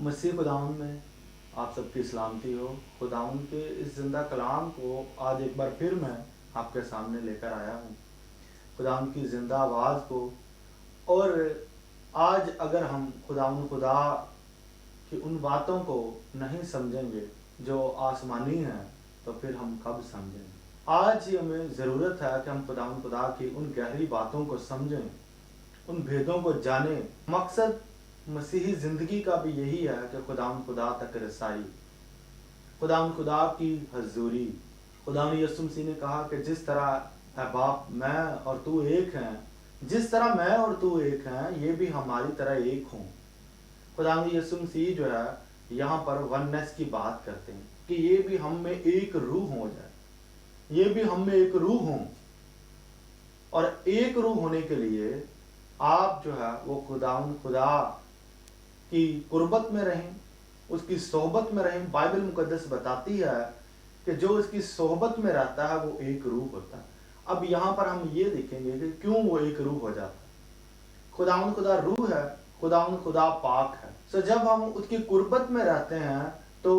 मसीह खुदावंद में आप सबकी सलामती हो। खुदावंद के इस जिंदा कलाम को आज एक बार फिर मैं आपके सामने लेकर आया हूँ, खुदावंद की जिंदा आवाज़ को। और आज अगर हम खुदावंद खुदा की उन बातों को नहीं समझेंगे जो आसमानी हैं, तो फिर हम कब समझेंगे। आज ही हमें ज़रूरत है कि हम खुदावंद खुदा की उन गहरी बातों को समझें, उन भेदों को जानें। मकसद मसीही ज़िंदगी का भी यही है कि खुदावंद खुदा तक रसाई, खुदावंद खुदा की हजूरी। खुदावंद यीशु मसीह ने कहा कि जिस तरह है बाप मैं और तू एक हैं, जिस तरह मैं और तू एक हैं, ये भी हमारी तरह एक हों। खुदावंद यीशु मसीह जो है यहाँ पर वननेस की बात करते हैं कि ये भी हम में एक रूह हो जाए, ये भी हम में एक रूह हों। और एक रूह होने के लिए आप जो है वो खुदावंद खुदा की कुर्बत में रहें, उसकी सोहबत में रहें। बाइबल मुकद्दस बताती है कि जो उसकी सोहबत में रहता है वो एक रूह होता है। अब यहाँ पर हम ये देखेंगे कि क्यों वो एक रूह हो जाता है। खुदावंद खुदा रूह है, खुदावंद खुदा पाक है। तो जब हम उसकी कुर्बत में रहते हैं तो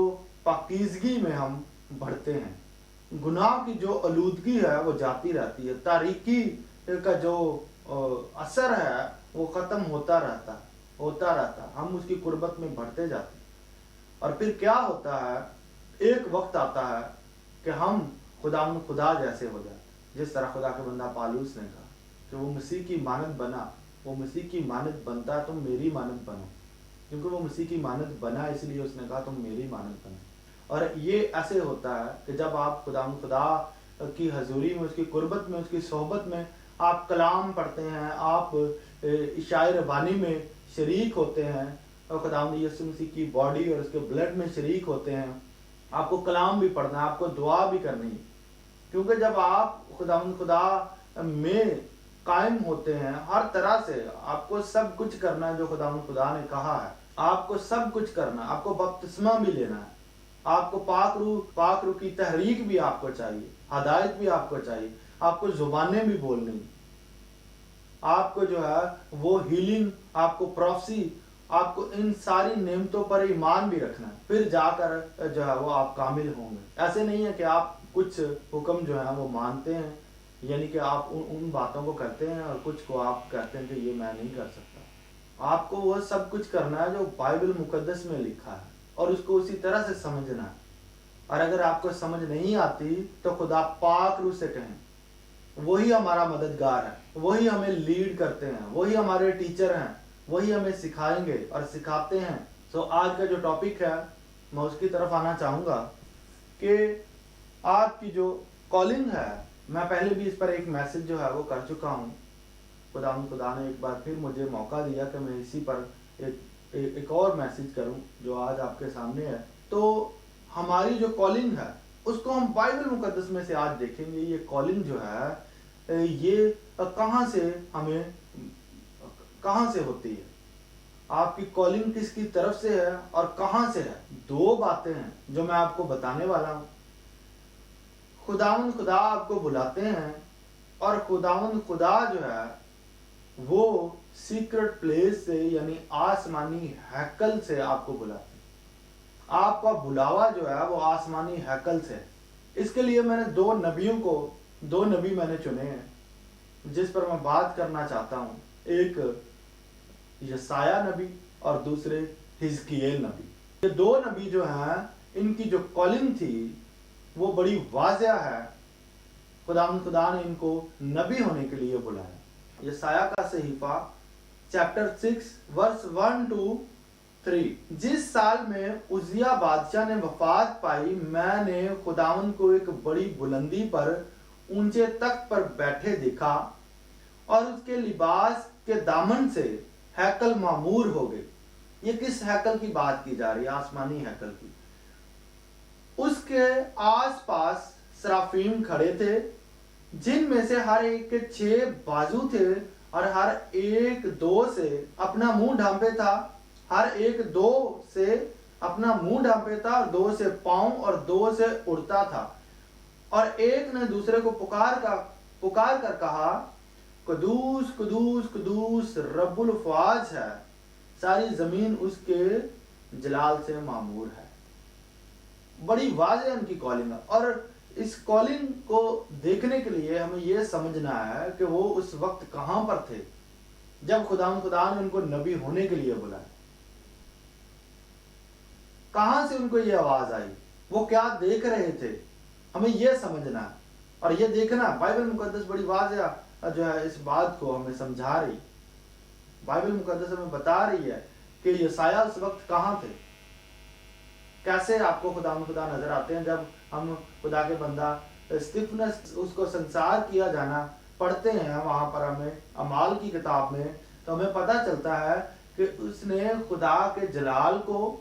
पाकीज़गी में हम बढ़ते हैं। गुनाह की जो आलूदगी है वो जाती रहती है, तारीकी का जो असर है वो ख़त्म होता रहता है। हम उसकी कुर्बत में बढ़ते जाते हैं। और फिर क्या होता है, एक वक्त आता है कि हम खुदावंद खुदा जैसे हो जाते। जिस तरह खुदा के बंदा पालूस ने कहा कि वो मसीह की मानद बना, वो मसीह की मानद बनता तुम मेरी मानद बनो। क्योंकि वो मसीह की मानद बना, इसलिए उसने कहा तुम मेरी मानद बनो। और ये ऐसे होता है कि जब आप खुदावंद खुदा की हजूरी में, उसकी कुर्बत में, उसकी सोहबत में आप कलाम पढ़ते हैं, आप इशाए रबानी में शरीक होते हैं, और खुदावंद यीशु मसीह की बॉडी और उसके ब्लड में शरीक होते हैं। आपको कलाम भी पढ़ना है, आपको दुआ भी करनी है। क्योंकि जब आप खुदावंद खुदा में कायम होते हैं, हर तरह से आपको सब कुछ करना है जो खुदावंद खुदा ने कहा है। आपको सब कुछ करना है, आपको बपतिस्मा भी लेना है, आपको पाक रूह की तहरीक भी आपको चाहिए, हदायत भी आपको चाहिए, आपको जुबानें भी बोलनी, आपको जो है वो हीलिंग, आपको प्रोफेसी, आपको इन सारी नेमतों पर ईमान भी रखना है। फिर जाकर जो है वो आप कामिल होंगे। ऐसे नहीं है कि आप कुछ हुक्म जो है वो मानते हैं, यानी कि आप उन बातों को करते हैं, और कुछ को आप कहते हैं कि ये मैं नहीं कर सकता। आपको वो सब कुछ करना है जो बाइबल मुकद्दस में लिखा है, और उसको उसी तरह से समझना है। और अगर आपको समझ नहीं आती तो खुदा पाक रूह से कहें, वही हमारा मददगार है, वही हमें लीड करते हैं, वही हमारे टीचर हैं, वही हमें सिखाएंगे और सिखाते हैं। तो आज का जो टॉपिक है मैं उसकी तरफ आना चाहूँगा कि आपकी जो कॉलिंग है, मैं पहले भी इस पर एक मैसेज जो है वो कर चुका हूँ। खुदा ने एक बार फिर मुझे मौका दिया कि मैं इसी पर एक और मैसेज करूँ जो आज आपके सामने है। तो हमारी जो कॉलिंग है उसको हम बाइबल मुकद्दस में से आज देखेंगे। ये कॉलिंग जो है ये कहाँ से होती है, आपकी कॉलिंग किसकी तरफ से है और कहाँ से है। दो बातें हैं जो मैं आपको बताने वाला हूँ। खुदावंद खुदा आपको बुलाते हैं, और खुदावंद खुदा जो है वो सीक्रेट प्लेस से, यानी आसमानी हैकल से आपको बुलाते हैं। आपका बुलावा जो है वो आसमानी हैकल से। इसके लिए मैंने दो नबी मैंने चुने हैं जिस पर मैं बात करना चाहता हूँ। एक यसाया नबी और दूसरे हिजकियेल नबी। ये दो नबी जो हैं, इनकी जो कॉलिंग थी वो बड़ी वाज़ेह है। खुदा ने इनको नबी होने के लिए बुलाया। यसाया का सहीफा चैप्टर 6 वर्स 1 to 3। जिस साल में उजिया बादशाह ने वफात पाई, मैंने खुदावंद को एक बड़ी बुलंदी पर ऊंचे तख्त पर बैठे देखा, और उसके लिबास के दामन से हैकल मामूर हो गई। ये किस हैकल की बात की जा रही है? आसमानी हैकल की। उसके आसपास सराफीम खड़े थे, जिनमें से हर एक के 6 बाजू थे, और हर एक 2 से अपना मुंह ढांपे था, हर एक 2 से अपना मुंह ढांपे था, और 2 से पांव और 2 से उड़ता था। और एक ने दूसरे को पुकार कर कहा, कुदूस कुदूस कुदूस रब्बुल फ़ाज है, सारी जमीन उसके جلال سے معمور ہے. بڑی واضح ان کی کالنگ ہے. اور اس کالنگ کو دیکھنے کے لیے ہمیں یہ سمجھنا ہے کہ وہ اس وقت کہاں پر تھے جب خدا نے ان کو نبی ہونے کے لیے بلایا. کہاں سے ان کو یہ آواز آئی, وہ کیا دیکھ رہے تھے, ہمیں یہ سمجھنا ہے. اور یہ دیکھنا, بائبل مقدس بڑی واضح جو ہے اس بات کو ہمیں سمجھا رہی. بائبل مقدس ہمیں بتا رہی ہے کہ یسایہ اس وقت کہاں تھے. کیسے آپ کو خدا نظر آتے ہیں جب ہم خدا کے بندہ اسطفنس اس کو سنسار کیا جانا پڑھتے ہیں. وہاں پر ہمیں اعمال کی کتاب میں تو ہمیں پتہ چلتا ہے کہ اس نے خدا کے جلال کو,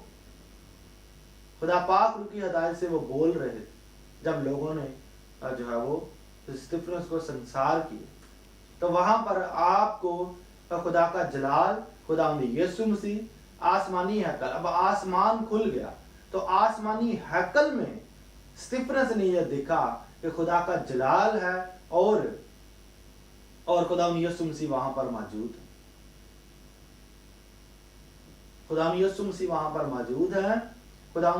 خدا پاک روح کی ہدایت سے وہ بول رہے تھے جب لوگوں نے جو ہے وہ اسطفنس کو سنسار کیا. تو وہاں پر آپ کو خدا کا جلال, خدا یسوع مسیح, آسمانی ہیکل, اب آسمان کھل گیا تو آسمانی ہیکل میں اسطفنس نے یہ دیکھا کہ خدا کا جلال ہے اور خدا یسوع مسیح وہاں پر موجود ہے. خدا یسوع مسیح وہاں پر موجود ہے, خدا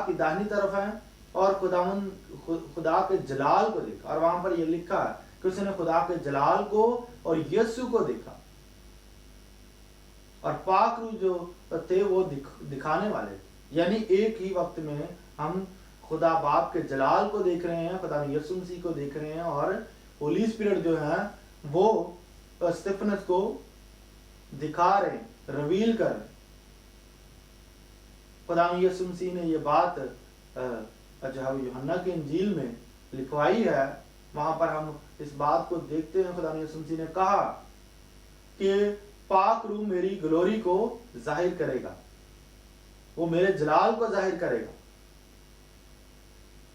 کی داہنی طرف ہے, اور خدا کے جلال کو دیکھا. اور وہاں پر یہ لکھا ہے کہ اس نے خدا کے جلال کو اور یسوع کو دیکھا. اور پاک روح جو تھے وہ دکھانے والے تھے. یعنی ایک ہی وقت میں ہم خدا باپ کے جلال کو دیکھ رہے ہیں, خدا یسوع مسیح کو دیکھ رہے ہیں, اور ہولی اسپرٹ جو ہے وہ اسطفنس کو دکھا رہے ہیں, ریویل کر رہے ہیں. خدا یسوع مسیح نے یہ بات جو ہے یوحنا کی انجیل میں لکھوائی ہے. وہاں پر ہم اس بات کو دیکھتے ہیں. خدا یسوع مسیح نے کہا کہ پاک روح میری گلوری کو ظاہر کرے گا, وہ میرے جلال کو ظاہر کرے گا.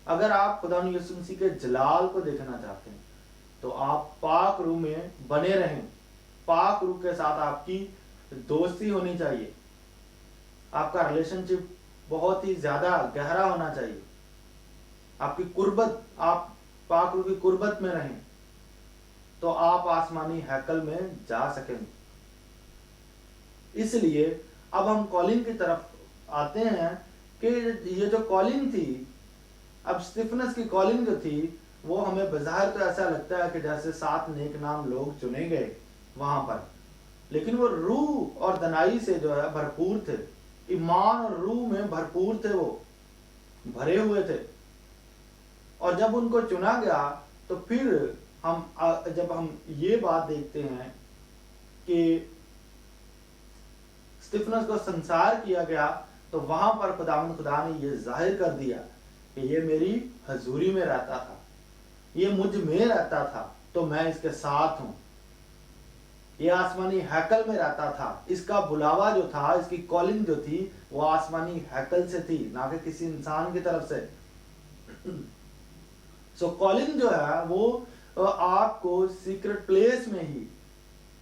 اگر آپ خدا یسوع مسیح کے جلال کو دیکھنا چاہتے ہیں تو آپ پاک روح میں بنے رہیں. پاک روح کے ساتھ آپ کی دوستی ہونی چاہیے, آپ کا ریلیشن شپ بہت ہی زیادہ گہرا ہونا چاہیے. آپ کی قربت, آپ پاک روح کی قربت میں رہیں تو آپ آسمانی ہیکل میں جا سکیں گے. اس لیے اب ہم کالنگ کی طرف آتے ہیں کہ یہ جو کالنگ تھی, اب اسطفنس کی کالنگ جو تھی وہ ہمیں بظاہر تو ایسا لگتا ہے کہ جیسے 7 نیک نام لوگ چنے گئے وہاں پر, لیکن وہ روح اور دنائی سے جو ہے بھرپور تھے, ایمان اور روح میں بھرپور تھے, وہ بھرے ہوئے تھے. اور جب ان کو چنا گیا تو پھر جب ہم یہ بات دیکھتے ہیں کہ اسطفنس کو سنسار کیا گیا تو وہاں پر خدا نے یہ ظاہر کر دیا کہ یہ میری حضوری میں رہتا تھا, یہ مجھ میں رہتا تھا تو میں اس کے ساتھ ہوں. یہ آسمانی ہیکل میں رہتا تھا. اس کا بلاوا جو تھا, اس کی کالنگ جو تھی وہ آسمانی ہیکل سے تھی, نہ کہ کسی انسان کی طرف سے. سو کالنگ جو ہے وہ آپ کو سیکرٹ پلیس میں ہی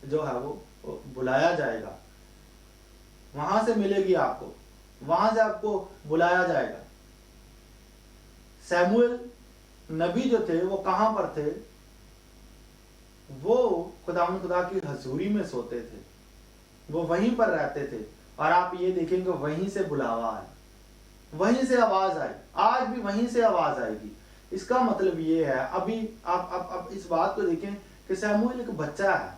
جو ہے وہ بلایا جائے گا, وہاں سے ملے گی آپ کو, وہاں سے آپ کو بلایا جائے گا. سیموئل نبی جو تھے وہ کہاں پر تھے؟ وہ خدا کی حضوری میں سوتے تھے, وہ وہیں پر رہتے تھے. اور آپ یہ دیکھیں کہ وہیں سے بلاوا ہے, وہیں سے آواز آئی, آج بھی وہیں سے آواز آئے گی. اس کا مطلب یہ ہے, ابھی آپ اس بات کو دیکھیں کہ سیموئل ایک بچہ ہے,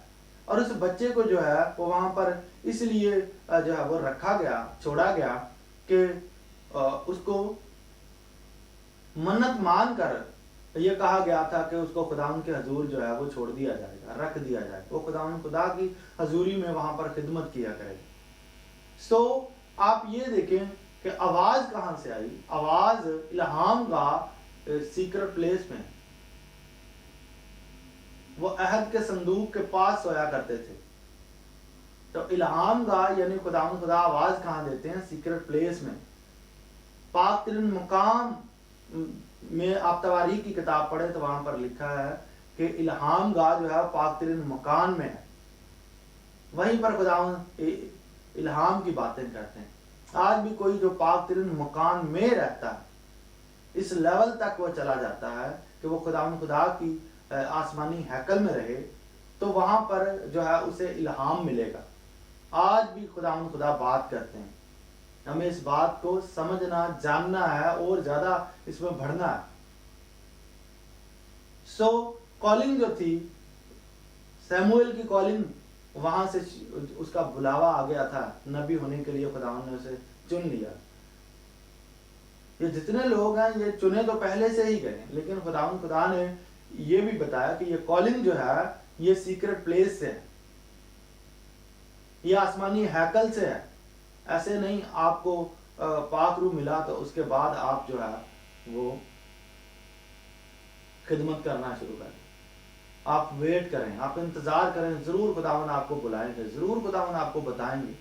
اور اس بچے کو جو ہے وہ وہاں پر اس لیے جو ہے وہ رکھا گیا, چھوڑا گیا کہ اس کو منت مان کر یہ کہا گیا تھا کہ اس کو خداوند کے حضور جو ہے وہ چھوڑ دیا جائے گا, رکھ دیا جائے گا, وہ خدا کی حضوری میں وہاں پر خدمت کیا کرے گا. سو آپ یہ دیکھیں کہ آواز کہاں سے آئی. آواز الہام کا سیکرٹ پلیس میں, وہ عہد کے صندوق کے پاس سویا کرتے تھے. تو الہام گاہ یعنی خدا آواز کہاں دیتے ہیں؟ سیکرٹ پلیس میں. پاک ترین مقام میں آپ تواریخ کی کتاب پڑھیں تو وہاں پر لکھا ہے کہ الہام گاہ جو ہے پاک ترین مکان میں ہے, وہیں پر خدا الہام کی باتیں کرتے ہیں. آج بھی کوئی جو پاک ترین مکان میں رہتا ہے, اس لیول تک وہ چلا جاتا ہے کہ وہ خدا کی آسمانی ہیکل میں رہے, تو وہاں پر جو ہے اسے الہام ملے گا. آج بھی خدا بات کرتے ہیں, ہمیں اس بات کو سمجھنا جاننا ہے اور زیادہ اس میں بڑھنا ہے. سو کالنگ جو تھی سیموئل کی کالنگ وہاں سے اس کا بلاوا آ گیا تھا نبی ہونے کے لیے. خداوند نے اسے چن لیا. یہ جتنے لوگ ہیں یہ چنے تو پہلے سے ہی گئے لیکن خدا نے یہ بھی بتایا کہ یہ کالنگ جو ہے یہ سیکرٹ پلیس سے ہے, یہ آسمانی ہیکل سے ہے. ایسے نہیں آپ کو پاک روح ملا تو اس کے بعد آپ جو ہے وہ خدمت کرنا شروع کریں. آپ ویٹ کریں, آپ انتظار کریں, ضرور خداوند آپ کو بلائیں گے, ضرور خداوند آپ کو بتائیں گے.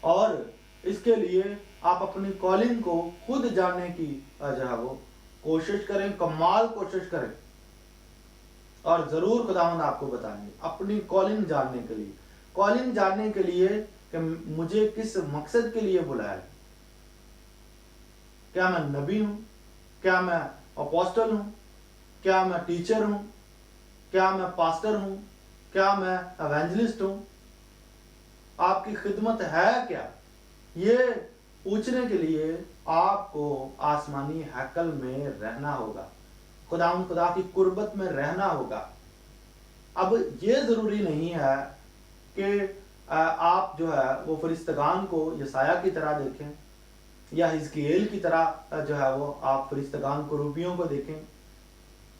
اور اس کے لیے آپ اپنی کالنگ کو خود جاننے کی جو ہے وہ کوشش کریں, کمال کوشش کریں, اور ضرور خداوند آپ کو بتائیں گے اپنی کالنگ جاننے کے لیے. کالنگ جاننے کے لیے کہ مجھے کس مقصد کے لیے بلایا. کیا میں نبی ہوں, کیا میں اپوسٹل ہوں, کیا میں ٹیچر ہوں, کیا میں پاسٹر ہوں, کیا میں ایونجلسٹ ہوں, آپ کی خدمت ہے کیا. یہ پوچھنے کے لیے آپ کو آسمانی ہیکل میں رہنا ہوگا, خدا کی قربت میں رہنا ہوگا. اب یہ ضروری نہیں ہے کہ آپ جو ہے وہ فرشتگان کو یسایہ کی طرح دیکھیں یا حزقییل کی طرح جو ہے وہ آپ فرشتگان کروبیوں کو دیکھیں.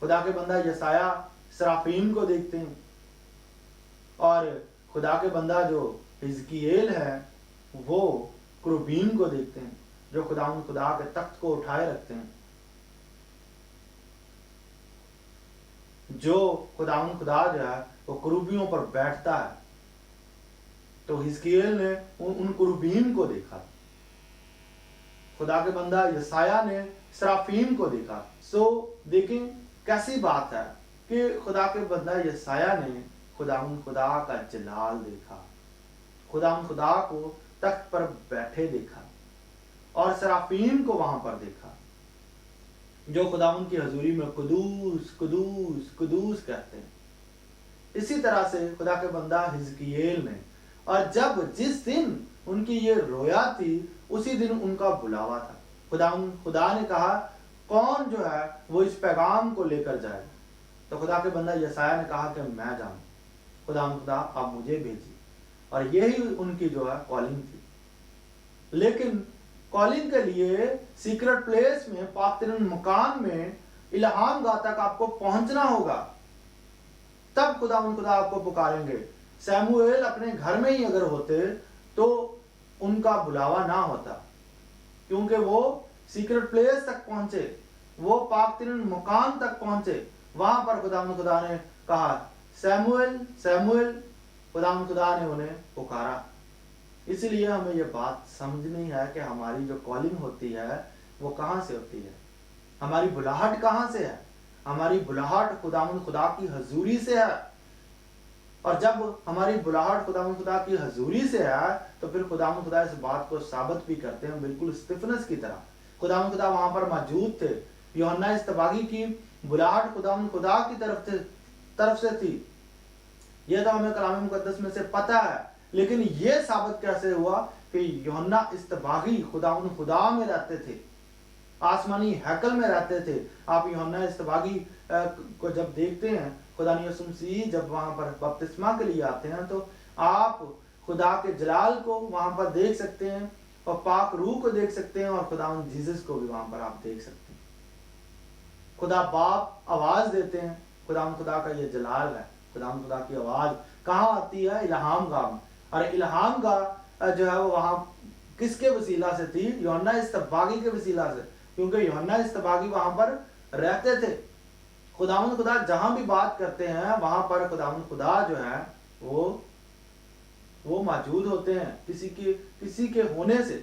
خدا کے بندہ یسایہ سرافیم کو دیکھتے ہیں, اور خدا کے بندہ جو حزقییل ہے وہ کروبیم کو دیکھتے ہیں جو خدا کے تخت کو اٹھائے رکھتے ہیں, جو خدا جو ہے وہ کروبیوں پر بیٹھتا ہے. تو حزقییل نے ان کروبیم کو دیکھا, خدا کے بندہ یسایہ نے سرافیم کو دیکھا. سو دیکھیں کیسی بات ہے کہ خدا کے بندہ یسایہ نے خدا کا جلال دیکھا, خدا کو تخت پر بیٹھے دیکھا, اور سرافیم کو وہاں پر دیکھا جو خداوند کی حضوری میں قدوس قدوس قدوس کہتے ہیں. اسی طرح سے خدا کے بندہ حزقییل نے, اور جس دن ان کی یہ رویا تھی اسی دن ان کا بلاوا تھا. خدا نے کہا کون جو ہے وہ اس پیغام کو لے کر جائے, تو خدا کے بندہ یسایہ نے کہا کہ میں جاؤں. خدا آپ مجھے بھیجیے, اور یہی ان کی جو ہے کالنگ تھی. لیکن کالنگ کے لیے سیکرٹ پلیس میں, پاک ترین مکان میں, الہام گاہ تک آپ کو پہنچنا ہوگا, تب خدا آپ کو پکاریں گے. سیموئیل اپنے گھر میں ہی اگر ہوتے تو ان کا بلاوا نہ ہوتا, کیونکہ وہ سیکرٹ پلیس تک پہنچے, وہ پاک ترین مکان تک پہنچے. وہاں پر خدا نے کہا سیموئیل سیموئیل, خدا نے انہیں پکارا. اس لیے ہمیں یہ بات سمجھنی ہے کہ ہماری جو کالنگ ہوتی ہے وہ کہاں سے ہوتی ہے, ہماری بلاہٹ کہاں سے ہے. ہماری بلاہٹ خدا کی حضوری سے ہے, اور جب ہماری بلاہٹ خدا کی حضوری سے ہے تو پھر خدا اس بات کو ثابت بھی کرتے ہیں, بالکل استفنس کی طرح. خدا وہاں پر موجود تھے. یوحنا اصطباغی کی بلاہٹ خدا کی طرف سے تھی, یہ تو ہمیں کلام مقدس میں سے پتہ ہے. لیکن یہ ثابت کیسے ہوا کہ یوحنا اصطباغی خدا میں رہتے تھے, آسمانی ہیکل میں رہتے تھے. آپ یوحنا اصطباغی کو جب دیکھتے ہیں, خدا یسوع مسیح جب وہاں پر بپتسمہ کے لیے آتے ہیں تو آپ خدا کے جلال کو وہاں پر دیکھ سکتے ہیں, اور پاک روح کو دیکھ سکتے ہیں, اور خداوند جیزس کو بھی وہاں پر آپ دیکھ سکتے ہیں. خدا باپ آواز دیتے ہیں, خدا کا یہ جلال ہے. خدا کی آواز کہاں آتی ہے؟ الہام گاہ میں. اور الہام گاہ جو ہے وہ وہاں کس کے وسیلہ سے تھی؟ یوحنا اصطباغی کے وسیلہ سے, کیونکہ یوحنا اصطباغی وہاں پر رہتے تھے. خدا جہاں بھی بات کرتے ہیں وہاں پر خدا جو ہے وہ موجود ہوتے ہیں کسی کے ہونے سے.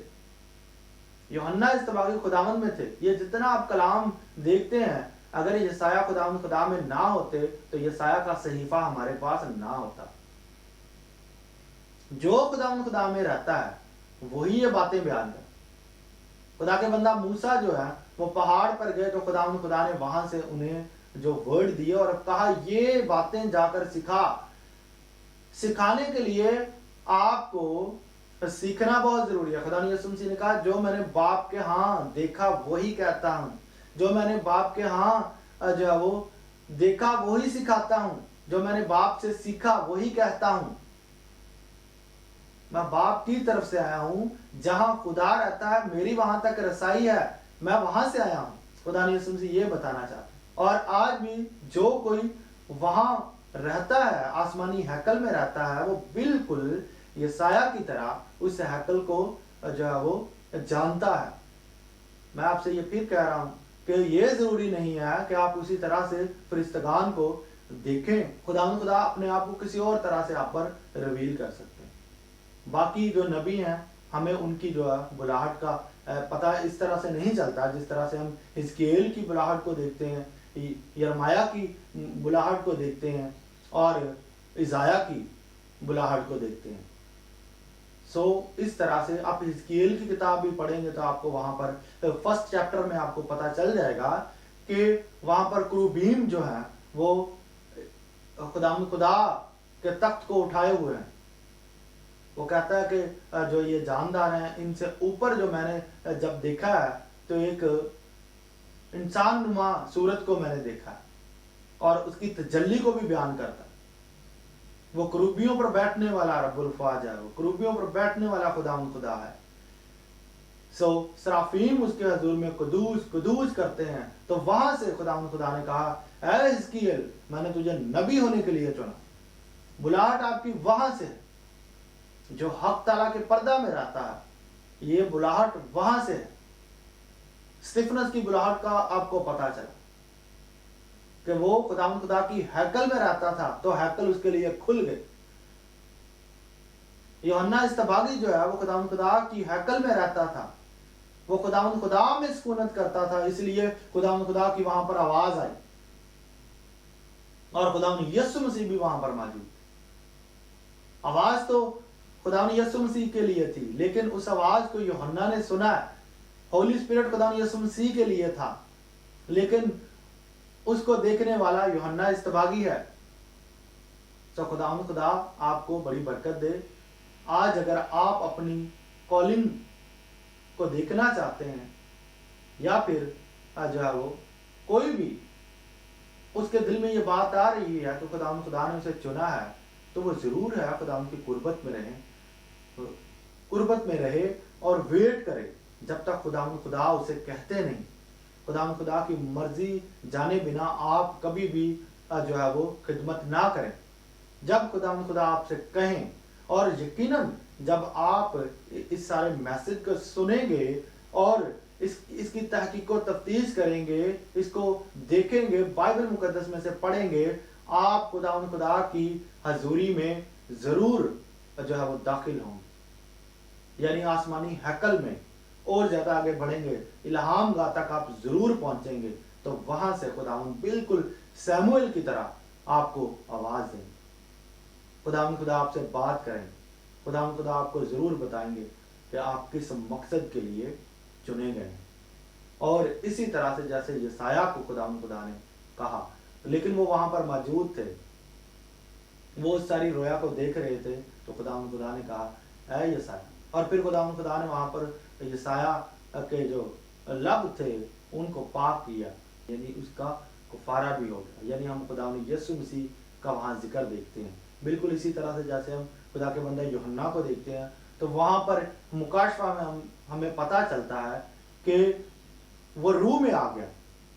یوحنا اصطباغی خداوند میں تھے. یہ جتنا آپ کلام دیکھتے ہیں, اگر یسایہ خدا میں نہ ہوتے تو یسایہ کا صحیفہ ہمارے پاس نہ ہوتا. جو خدا میں رہتا ہے وہی یہ باتیں بیان کرتا. خدا کے بندہ موسیٰ جو ہے وہ پہاڑ پر گئے تو خدا نے وہاں سے انہیں جو ورڈ دیے اور کہا یہ باتیں جا کر سکھانے کے لیے آپ کو सीखना बहुत जरूरी है। खुदा ने यीशु मसीह ने कहा जो मैंने बाप के यहाँ देखा वही कहता हूँ, जो मैंने बाप के यहाँ जो है वो देखा वही सिखाता हूँ, जो मैंने बाप से सीखा वही कहता हूँ। मैं बाप की तरफ से आया हूँ, जहां खुदा रहता है मेरी वहां तक रसाई है, मैं वहां से आया हूँ। खुदा ने यीशु मसीह ये बताना चाहता है। और आज भी जो कोई वहां रहता है, आसमानी हैकल में रहता है, वो बिल्कुल यशायाह की तरह उस हैकल को जो है वो जानता है। मैं आपसे ये फिर कह रहा हूँ कि ये जरूरी नहीं है कि आप उसी तरह से फरिश्तगान को देखें। खुदा अपने आप को किसी और तरह से आप पर रिवील कर सकते हैं। बाकी जो नबी हैं हमें उनकी जो है बुलाहट का पता इस तरह से नहीं चलता जिस तरह से हम हिजकियेल की बुलाहट को देखते हैं, यिर्मयाह की बुलाहट को देखते हैं और इज़ाया की बुलाहट को देखते हैं। इस तरह से आप हिजकियेल की किताब भी पढ़ेंगे तो आपको वहां पर फर्स्ट चैप्टर में आपको पता चल जाएगा कि वहां पर क्रूबीम जो है वो खुदा के तख्त को उठाए हुए हैं। वो कहता है कि जो ये जानदार हैं इनसे ऊपर जो मैंने जब देखा है तो एक इंसान नुमा सूरत को मैंने देखा है और उसकी तजल्ली को भी बयान करता है। वो करूबियों पर बैठने वाला रब्बुल फ़ाज है, वो करूबियों पर बैठने वाला खुदा है। सराफीम उसके हजूर में कुदूस कुदूस करते हैं। तो वहां से खुदा ने कहा ऐ हिजकियेल मैंने तुझे नबी होने के लिए चुना। बुलाहट आपकी वहां से जो हक ताला के पर्दा में रहता है, ये बुलाहट वहां से है। स्तिफनस की बुलाहट का आपको पता चला कि वो खुदा की हैकल में रहता था तो हैकल उसके लिए खुल गए। यूहन्ना इस्तबागी जो है वो खुदा की हैकल में रहता था, वो खुदा में सुकूनत करता था, इसलिए खुदा की वहां पर आवाज आई और खुदा यीशु मसीह भी वहां पर मौजूद। आवाज तो खुदा यीशु मसीह के लिए थी, लेकिन उस आवाज को यूहन्ना ने सुना है। होली स्पिरिट खुदा यीशु मसीह के लिए था, लेकिन उसको देखने वाला यूहन्ना इस्तबागी है। तो खुदा आपको बड़ी बरकत दे। आज अगर आप अपनी कॉलिंग को देखना चाहते हैं या फिर जो है वो कोई भी उसके दिल में ये बात आ रही है तो खुदा ने उसे चुना है, तो वो जरूर है खुदा उनकी कुर्बत में रहे और वेट करे जब तक खुदा उसे कहते नहीं। खुदा की मर्जी जाने बिना आप कभी भी जो है वो खिदमत ना करें। जब खुदा आपसे कहें, और यकीनन जब आप इस सारे मैसेज को सुनेंगे और इसकी तहकीक को तफ्तीश करेंगे, इसको देखेंगे, बाइबल मुकद्दस में से पढ़ेंगे, आप खुदा की हजूरी में जरूर जो है वो दाखिल होंगे, यानी आसमानी हैकल में और ज्यादा आगे बढ़ेंगे, इल्हाम गाह तक आप जरूर पहुंचेंगे। तो वहां से खुदावंद बिल्कुल सैमुएल की तरह आपको आवाज देंगे। खुदा आपसे बात करेंगे, खुदा आपको जरूर बताएंगे कि आप किस मकसद के लिए चुने गए हैं। और इसी तरह से जैसे यशायाह को खुदा ने कहा, लेकिन वो वहां पर मौजूद थे, वो उस सारी रोया को देख रहे थे, तो खुदा ने कहा ऐ यशायाह। और फिर खुदा ने वहां पर यशायाह के जो लब थे उनको पाक किया, यानी उसका कुफारा भी हो गया। यानी हम खुदा यीशु मसीह का वहां जिक्र देखते हैं। बिल्कुल इसी तरह से जैसे हम खुदा के बंदे यूहन्ना को देखते हैं, तो वहां पर मुकाशफा में हमें पता चलता है कि वो रूह में आ गया।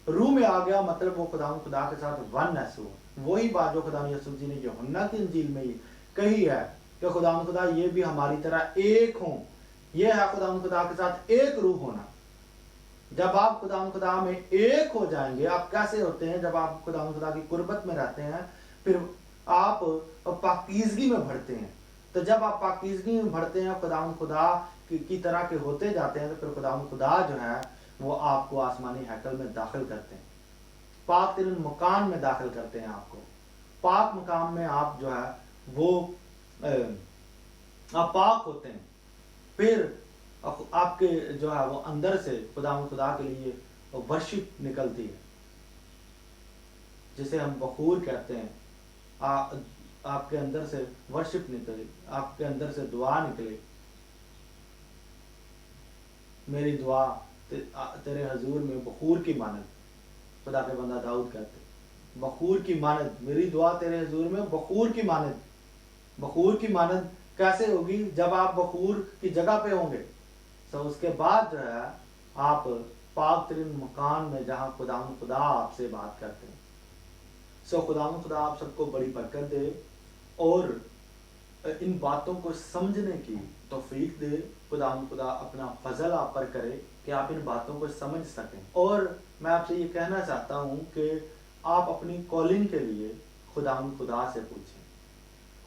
रूह में आ गया मतलब वो खुदा के साथ वननेस हुआ। वही बात जो खुदा यीशु मसीह ने यूहन्ना की इंजील में कही है कि खुदा ये भी हमारी तरह एक हों। ये है खुदा के साथ एक रूह होना। जब आप खुदा में एक हो जाएंगे, आप कैसे होते हैं? जब आप खुदा की कुर्बत में रहते हैं, फिर आप पाकीज़गी में बढ़ते हैं। तो जब आप पाकीज़गी में बढ़ते हैं, खुदा की तरह के होते जाते हैं, तो फिर खुदा जो है वो आपको आसमानी हैकल में दाखिल करते हैं, पाक तिरन मकान में दाखिल करते हैं। आपको पाक मकान में आप जो है वो आप पाक होते हैं। फिर आपके जो है वो अंदर से खुदा के लिए वर्शिप निकलती है, जिसे हम बखूर कहते हैं। आपके अंदर से वर्शिप निकले, आपके अंदर से दुआ निकले, मेरी दुआ तेरे हजूर में बखूर की मानद, खुदा के बंदा दाऊद कहते, बखूर की मानद, मेरी दुआ तेरे हजूर में बखूर की मानद। बखूर की मानद कैसे होगी? जब आप बखूर की जगह पे होंगे। तो उसके बाद जो है आप पाक तरीन मकान में जहाँ खुदा आपसे बात करते हैं। सो खुदा आप सबको बड़ी बरकत दे और इन बातों को समझने की तौफीक दे। खुदा अपना फजल आप पर करे कि आप इन बातों को समझ सकें। और मैं आपसे ये कहना चाहता हूँ कि आप अपनी कॉलिंग के लिए खुदा से पूछें,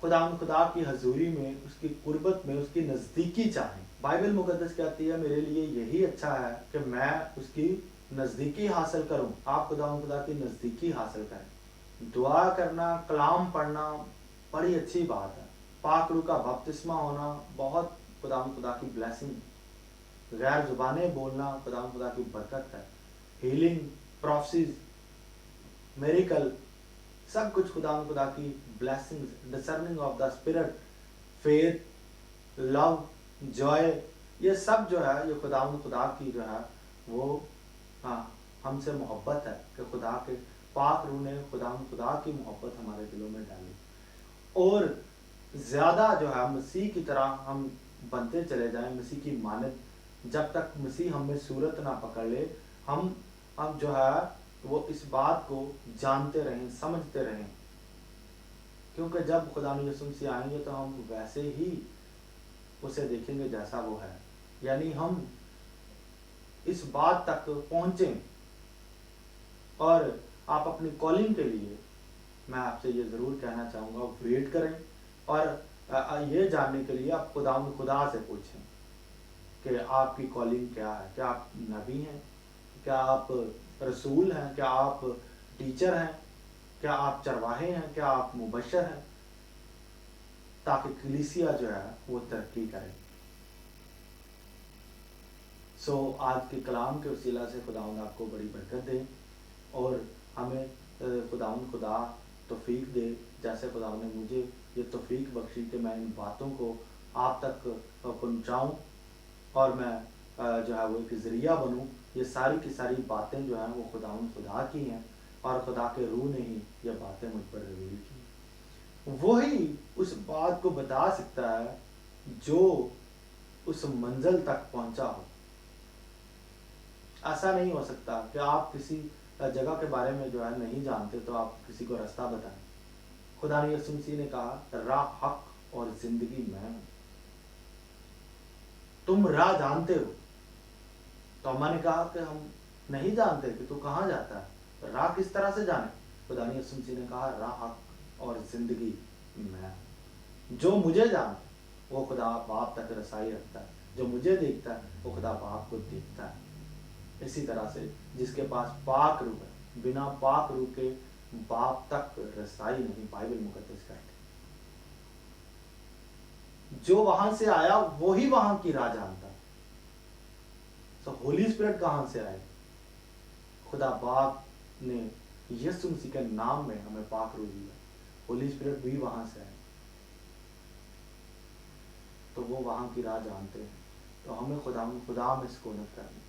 खुदा की हजूरी में, उसकी कुर्बत में, उसकी नज़दीकी चाहें। बाइबल मुकद्दस कहती है मेरे लिए यही अच्छा है कि मैं उसकी नज़दीकी हासिल करूं। आप खुदा की नज़दीकी हासिल करें। दुआ करना, कलाम पढ़ना बड़ी अच्छी बात है। पाक रूह का बपतिस्मा होना बहुत खुदा की ब्लेसिंग है। गैर जुबानें बोलना खुदा की बरकत है। हीलिंग, प्रोफेसीज, मेरिकल, सब कुछ खुदा की blessings, discerning of the spirit, faith, love, Joy, ये सब जो है ये खुदा की जो है वो हमसे मोहब्बत है कि खुदा के पाक रूह ने खुदा की मोहब्बत हमारे दिलों में डाली। और ज़्यादा जो है मसीह की तरह हम बनते चले जाएं, मसीह की मानद, जब तक मसीह हमें सूरत ना पकड़ ले, हम जो है वो इस बात को जानते रहें, समझते रहें। क्योंकि जब खुदा यीशु मसीह आएंगे तो हम वैसे ही उसे देखेंगे जैसा वो है। यानी हम इस बात तक पहुंचें। और आप अपनी कॉलिंग के लिए मैं आपसे ये ज़रूर कहना चाहूँगा, वेट करें और ये जानने के लिए आप खुदा से पूछें कि आपकी कॉलिंग क्या है। क्या आप नबी हैं? क्या आप रसूल हैं? क्या आप टीचर हैं? क्या आप चरवाहे हैं? क्या आप मुबशर हैं? ताकि कलीसिया जो है वो तरक्की करे। सो आज के कलाम के वसीला से खुदावंद आपको बड़ी बरकत दे और हमें खुदा तौफीक दे, जैसे खुदा ने मुझे ये तौफीक बख्शी कि मैं इन बातों को आप तक पहुँचाऊँ और मैं जो है वो एक ज़रिया बनूँ। ये सारी की सारी बातें जो हैं वो खुदा की हैं और खुदा के रूह ने ही ये बातें मुझ पर रिवील की। वही उस बात को बता सकता है जो उस मंजिल तक पहुँचा हो। ऐसा नहीं हो सकता कि आप किसी जगह के बारे में जो है नहीं जानते तो आप किसी को रास्ता बताएं। खुदा ने यीशु मसीह ने कहा राह, हक और जिंदगी मैं हूं। तुम राह जानते हो। तो अम्मा ने कहा कि हम नहीं जानते कि तू कहाँ जाता है, राह किस तरह से जाने। खुदा ने यीशु मसीह ने कहा राह, हक और जिंदगी मैं हूं। जो मुझे जानता वो खुदा बाप तक रसाई रखता है, जो मुझे देखता है वो खुदा बाप को देखता है। इसी तरह से जिसके पास पाक रूह है, बिना पाक रूह के बाप तक रसाई नहीं, बाइबल मुकद्दस कहती। जो वहां से आया वही वहां की राह जानता। सो होली स्पिरिट कहां से आए? खुदा बाप ने यीशु मसीह के नाम में हमें पाक रूह दिया। होली स्पिरिट भी वहां से आए, तो वो वहां की राह जानते हैं। तो हमें खुदा में सुकूनत करनी।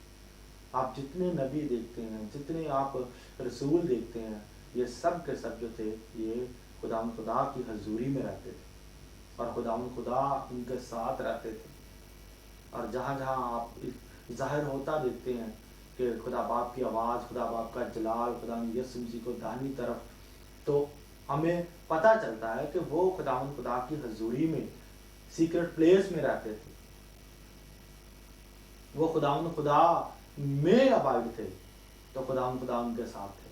आप जितने नबी देखते हैं, जितने आप रसूल देखते हैं, ये सब के सब जो थे ये खुदा की हजूरी में रहते थे और खुदा उनके साथ रहते थे। और जहाँ जहाँ आप जाहिर होता देखते हैं कि खुदा बाप की आवाज़, खुदा बाप का जलाल, खुदा यीशु मसीह को दाहिनी तरफ, तो हमें पता चलता है कि वो खुदा की हजूरी में, सीक्रेट प्लेस में रहते थे। वो खुदा में अबाइड थे, तो खुदा उनके साथ थे।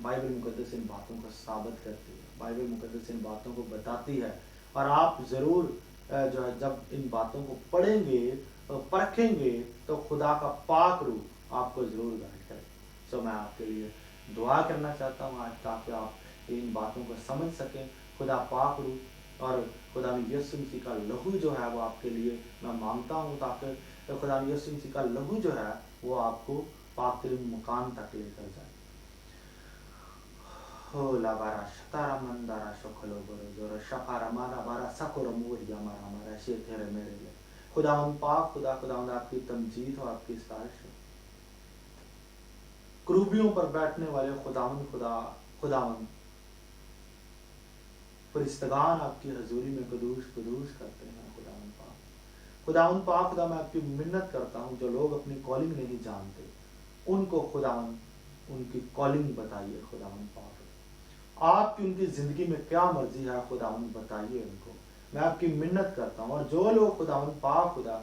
बाइबल मुकद्दस इन बातों को साबित करती है, बाइबल मुकद्दस इन बातों को बताती है। और आप ज़रूर जो है जब इन बातों को पढ़ेंगे, परखेंगे, तो खुदा का पाक रूह आपको ज़रूर गाइड करे। सो मैं आपके लिए दुआ करना चाहता हूँ आज, ताकि आप इन बातों को समझ सकें। खुदा पाक रूह और खुदा यीशु मसीह का लहू जो है वो आपके लिए मैं मांगता हूँ, ताकि खुदा यीशु मसीह का लहू जो है वो आपको पाक तरीन मुकाम तक लेकर जाए। हो लाबारा शतारा मंदारा शोखलो बरो जोरो शपारा मारा बारा सकोरो मोरिया मारा मारा शेतेरे मेरे ले खुदावंद पाक खुदा, खुदावंद आपकी तमजीद हो, आपकी सताइश हो। क्रूबियों पर बैठने वाले खुदावंद खुदा, खुदावंद फरिश्तगान आपकी हजूरी में कदूस कदूस करते हैं। खुदावंद पाक, खुदावंद पाक खुदा, मैं आपकी मिन्नत करता हूँ, जो लोग अपनी कॉलिंग नहीं जानते उनको खुदावंद उनकी कॉलिंग बताइए। खुदावंद पाक, आपकी उनकी जिंदगी में क्या मर्जी है खुदावंद बताइए उनको, मैं आपकी मिन्नत करता हूँ। और जो लोग खुदावंद पाक खुदा,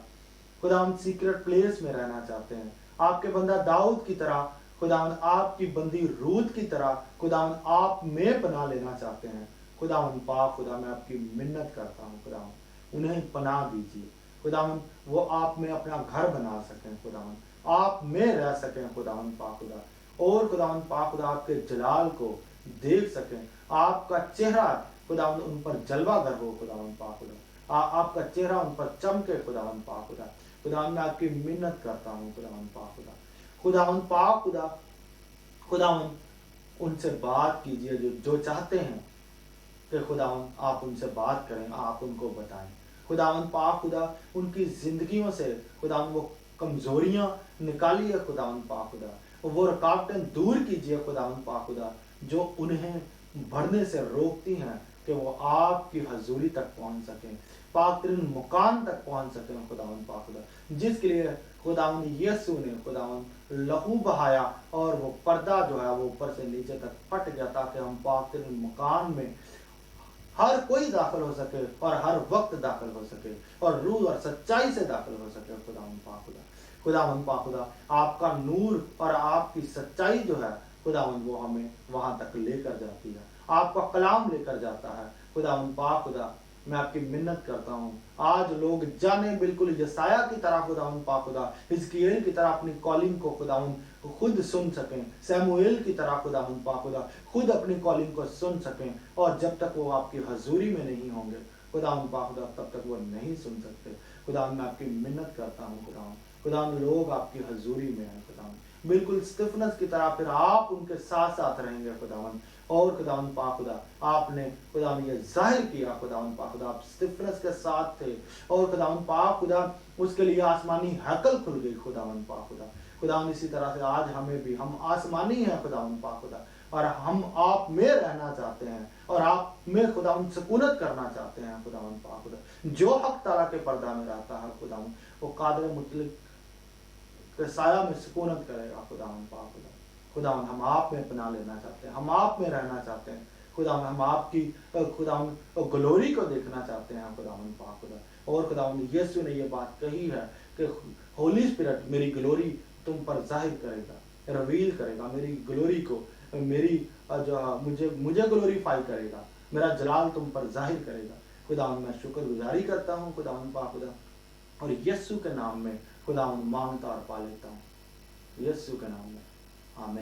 खुदावंद सीक्रेट प्लेस में रहना चाहते हैं, आपके बंदा दाऊद की तरह, खुदावंद आपकी बंदी रूत की तरह, खुदावंद आप में पनाह लेना चाहते हैं, खुदावंद पाक खुदा, मैं आपकी मिन्नत करता हूँ खुदावंद उन्हें पनाह दीजिए। खुदावंद वो आप में अपना घर बना सकें, खुदावंद आप में रह सकें खुदावंद पाक खुदा। और खुदावंद पाक खुदा आपके जलाल को देख सकें, आपका चेहरा खुदावंद उन पर जलवागर हो खुदावंद पाक खुदा, आपका चेहरा उन पर चमके खुदावंद पाक खुदा। खुदावंद मैं आपकी मिन्नत करता हूँ खुदावंद पाक खुदा। खुदावंद पाक खुदा, खुदावंद उनसे बात कीजिए जो चाहते हैं कि खुदावंद आप उनसे बात करें, आप उनको बताएं। खुदावंद पाक खुदा, उनकी जिंदगियों से खुदावंद वो कमजोरियां निकालिए खुदावंद पाक खुदा, वो रुकावटें दूर कीजिए खुदावंद पाक खुदा, जो उन्हें बढ़ने से रोकती हैं कि वो आपकी हजूरी तक पहुंच सकें, पाक तरीन मुकाम तक पहुंच सकें खुदावंद पाक खुदा, जिसके लिए खुदावंद यीशु ने खुदावंद लहू बहाया और वो पर्दा जो है वो ऊपर से नीचे तक फट गया, ताकि हम पाक तरीन मुकाम में हर कोई दाखिल हो सके और हर वक्त दाखिल हो सके और रूह और सच्चाई से दाखिल हो सके खुदावंद पाक खुदा। खुदावंद पाक खुदा, आपका नूर और आपकी सच्चाई जो है खुदावंद वो हमें वहां तक लेकर जाती है, आपका कलाम लेकर जाता है खुदावंद पाक खुदा। मैं आपकी मिन्नत करता हूँ, आज लोग जाने बिल्कुल यसाया की तरह खुदावंद पाक खुदा, हिजकिय्येल की तरह अपनी कॉलिंग को खुदावंद खुद सुन सकें, सैमुएल की तरह खुदावंद पाक खुदा खुद अपनी कॉलिंग को सुन सकें, और जब तक वो आपकी हजूरी में नहीं होंगे खुदावंद पाक खुदा तब तक वो नहीं सुन सकते। खुदावंद मैं आपकी मिन्नत करता हूँ खुदावंद, खुदावंद लोग आपकी हजूरी में हैं खुदावंद, बिल्कुल स्तिफनस की तरह फिर आप उनके साथ साथ रहेंगे खुदावंद। और खुदावंद पाक खुदा, आपने खुदावंद ये जाहिर किया खुदावंद पाक खुदा, आप स्तिफनस के साथ थे और खुदावंद पाक खुदा उसके लिए आसमानी हैकल खुल गई खुदावंद पाक खुदा। खुदावंद इसी तरह से आज हमें भी, हम आसमानी हैं खुदावंद पाक खुदा, और हम आप में रहना चाहते हैं और आप में खुदावंद सुकूनत करना चाहते हैं खुदावंद पाक खुदा। जो हक ताला के पर्दा में रहता है खुदावंद, वो कादर मुतलक के साया में सुकूनत करेगा खुदावंद पाक खुदा। खुदावंद हम आप में पनाह लेना चाहते हैं, हम आप में रहना चाहते हैं खुदावंद, हम आपकी खुदावंद ग्लोरी को देखना चाहते हैं खुदावंद पाक खुदा। और खुदावंद यीशु ने ये बात कही है कि होली स्पिरिट मेरी ग्लोरी तुम पर जाहिर करेगा, रिवील करेगा मेरी ग्लोरी को, मेरी जो मुझे ग्लोरीफाई करेगा, मेरा जलाल तुम पर जाहिर करेगा। खुदावंद मैं शुक्रगुजारी करता हूँ खुदावंद पाक खुदा, और यीशु के नाम में खुदावंद मांगता और पा लेता हूँ, यीशु के नाम में, आमीन।